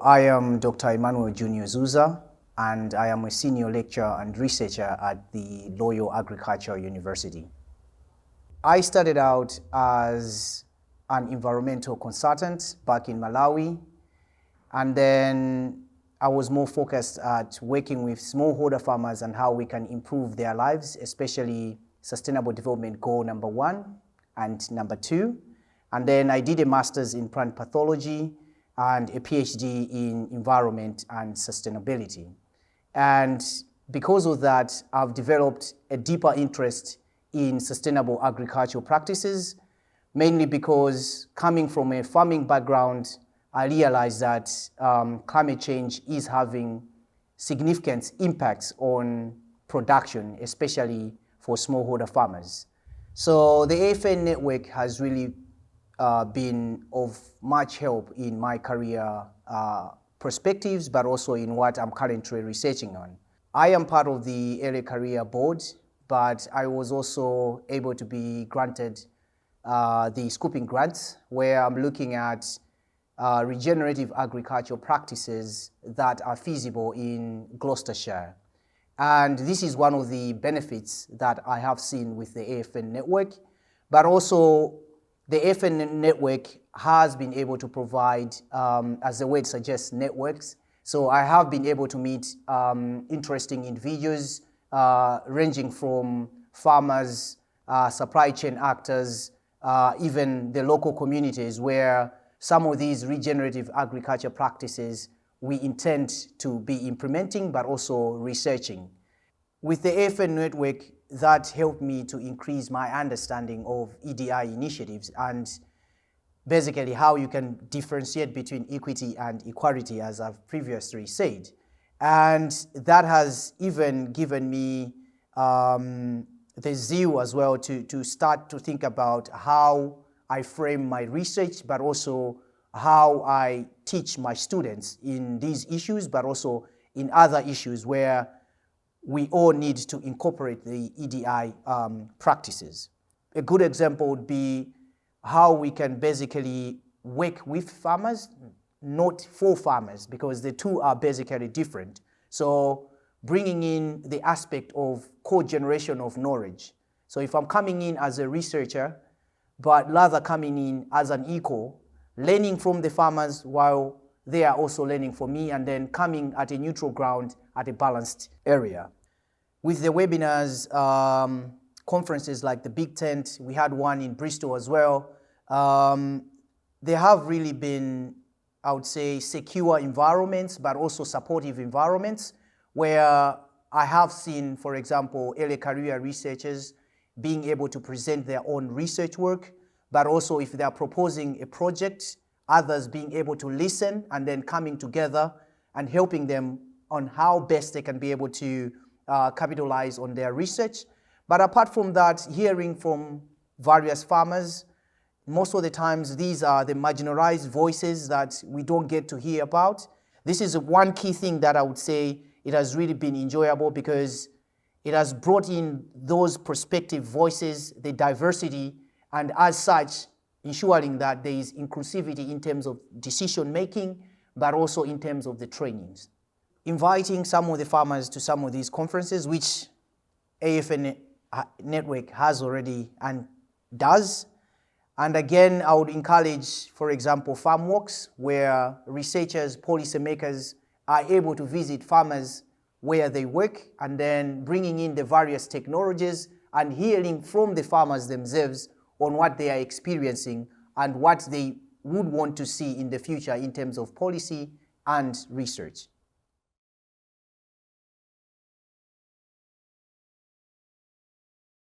I am Dr. Emmanuel Junior Zuza, and I am a senior lecturer and researcher at the Loyola Agricultural University. I started out as an environmental consultant back in Malawi, and then I was more focused at working with smallholder farmers and how we can improve their lives, especially Sustainable Development Goal number 1 and number 2. And then I did a master's in plant pathology and a PhD in environment and sustainability. And because of that, I've developed a deeper interest in sustainable agricultural practices, mainly because coming from a farming background, I realized that climate change is having significant impacts on production, especially for smallholder farmers. So the AFN Network has really been of much help in my career perspectives, but also in what I'm currently researching on. I am part of the Early Career Board, but I was also able to be granted the Scooping Grants, where I'm looking at regenerative agricultural practices that are feasible in Gloucestershire. And this is one of the benefits that I have seen with the AFN Network, but also the AFN Network has been able to provide, as the word suggests, networks. So I have been able to meet interesting individuals ranging from farmers, supply chain actors, even the local communities where some of these regenerative agriculture practices we intend to be implementing, but also researching. With the AFN Network, that helped me to increase my understanding of EDI initiatives and basically how you can differentiate between equity and equality, as I've previously said. And that has even given me the zeal as well to start to think about how I frame my research, but also how I teach my students in these issues, but also in other issues where we all need to incorporate the EDI practices. A good example would be how we can basically work with farmers, not for farmers, because the two are basically different. So bringing in the aspect of co-generation of knowledge. So if I'm coming in as a researcher, but rather coming in as an equal, learning from the farmers while they are also learning from me, and then coming at a neutral ground at a balanced area. With the webinars, conferences like the Big Tent, we had one in Bristol as well. They have really been, I would say, secure environments, but also supportive environments where I have seen, for example, early career researchers being able to present their own research work, but also if they are proposing a project, others being able to listen and then coming together and helping them on how best they can be able to capitalize on their research. But apart from that, hearing from various farmers, most of the times these are the marginalized voices that we don't get to hear about. This is one key thing that I would say it has really been enjoyable, because it has brought in those prospective voices, the diversity, and as such, ensuring that there is inclusivity in terms of decision making, but also in terms of the trainings. Inviting some of the farmers to some of these conferences, which AFN Network has already and does. And again, I would encourage, for example, farm walks, where researchers, policymakers are able to visit farmers where they work, and then bringing in the various technologies and hearing from the farmers themselves on what they are experiencing and what they would want to see in the future in terms of policy and research.